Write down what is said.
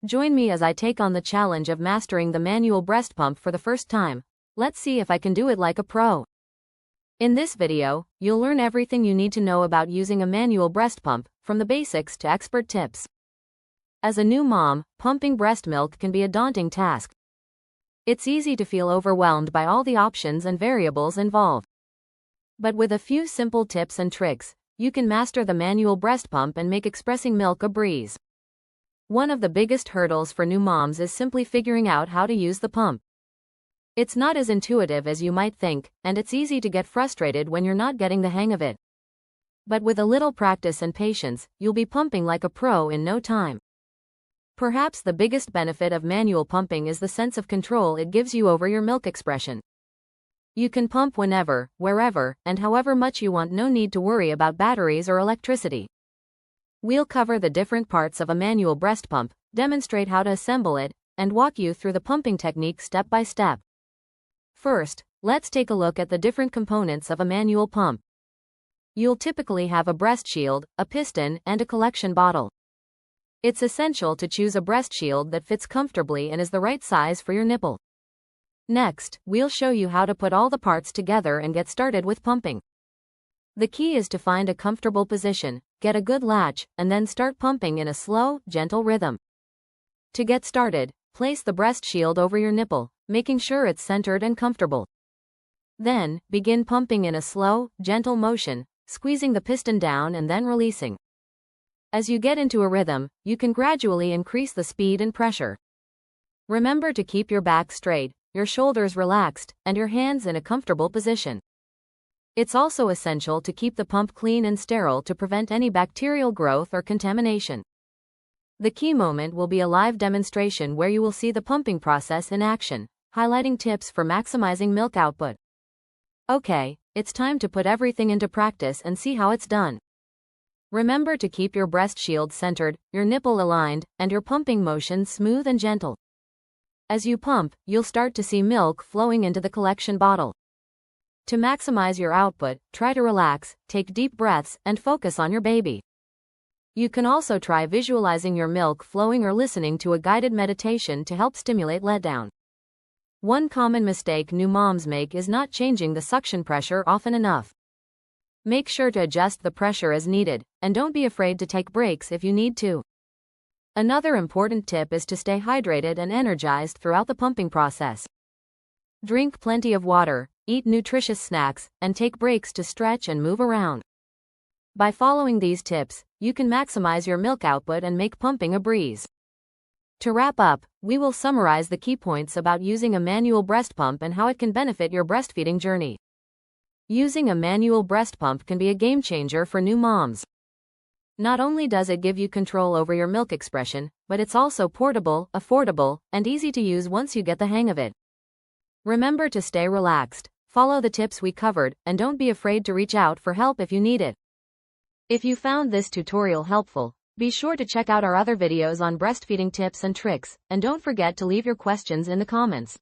Join me as I take on the challenge of mastering the manual breast pump for the first time. Let's see if I can do it like a pro. In this video, you'll learn everything you need to know about using a manual breast pump, from the basics to expert tips. As a new mom, pumping breast milk can be a daunting task. It's easy to feel overwhelmed by all the options and variables involved. But with a few simple tips and tricks, you can master the manual breast pump and make expressing milk a breeze. One of the biggest hurdles for new moms is simply figuring out how to use the pump. It's not as intuitive as you might think, and it's easy to get frustrated when you're not getting the hang of it. But with a little practice and patience, you'll be pumping like a pro in no time. Perhaps the biggest benefit of manual pumping is the sense of control it gives you over your milk expression. You can pump whenever, wherever, and however much you want. No need to worry about batteries or electricity. We'll cover the different parts of a manual breast pump, demonstrate how to assemble it, and walk you through the pumping technique step by step. First, let's take a look at the different components of a manual pump. You'll typically have a breast shield, a piston, and a collection bottle. It's essential to choose a breast shield that fits comfortably and is the right size for your nipple. Next, we'll show you how to put all the parts together and get started with pumping. The key is to find a comfortable position, get a good latch, and then start pumping in a slow, gentle rhythm. To get started, place the breast shield over your nipple, making sure it's centered and comfortable. Then, begin pumping in a slow, gentle motion, squeezing the piston down and then releasing. As you get into a rhythm, you can gradually increase the speed and pressure. Remember to keep your back straight, your shoulders relaxed, and your hands in a comfortable position. It's also essential to keep the pump clean and sterile to prevent any bacterial growth or contamination. The key moment will be a live demonstration where you will see the pumping process in action, highlighting tips for maximizing milk output. Okay, it's time to put everything into practice and see how it's done. Remember to keep your breast shield centered, your nipple aligned, and your pumping motion smooth and gentle. As you pump, you'll start to see milk flowing into the collection bottle. To maximize your output, try to relax, take deep breaths, and focus on your baby. You can also try visualizing your milk flowing or listening to a guided meditation to help stimulate letdown. One common mistake new moms make is not changing the suction pressure often enough. Make sure to adjust the pressure as needed, and don't be afraid to take breaks if you need to. Another important tip is to stay hydrated and energized throughout the pumping process. Drink plenty of water, eat nutritious snacks, and take breaks to stretch and move around. By following these tips, you can maximize your milk output and make pumping a breeze. To wrap up, we will summarize the key points about using a manual breast pump and how it can benefit your breastfeeding journey. Using a manual breast pump can be a game changer for new moms. Not only does it give you control over your milk expression, but it's also portable, affordable, and easy to use once you get the hang of it. Remember to stay relaxed, follow the tips we covered, and don't be afraid to reach out for help if you need it. If you found this tutorial helpful, be sure to check out our other videos on breastfeeding tips and tricks, and don't forget to leave your questions in the comments.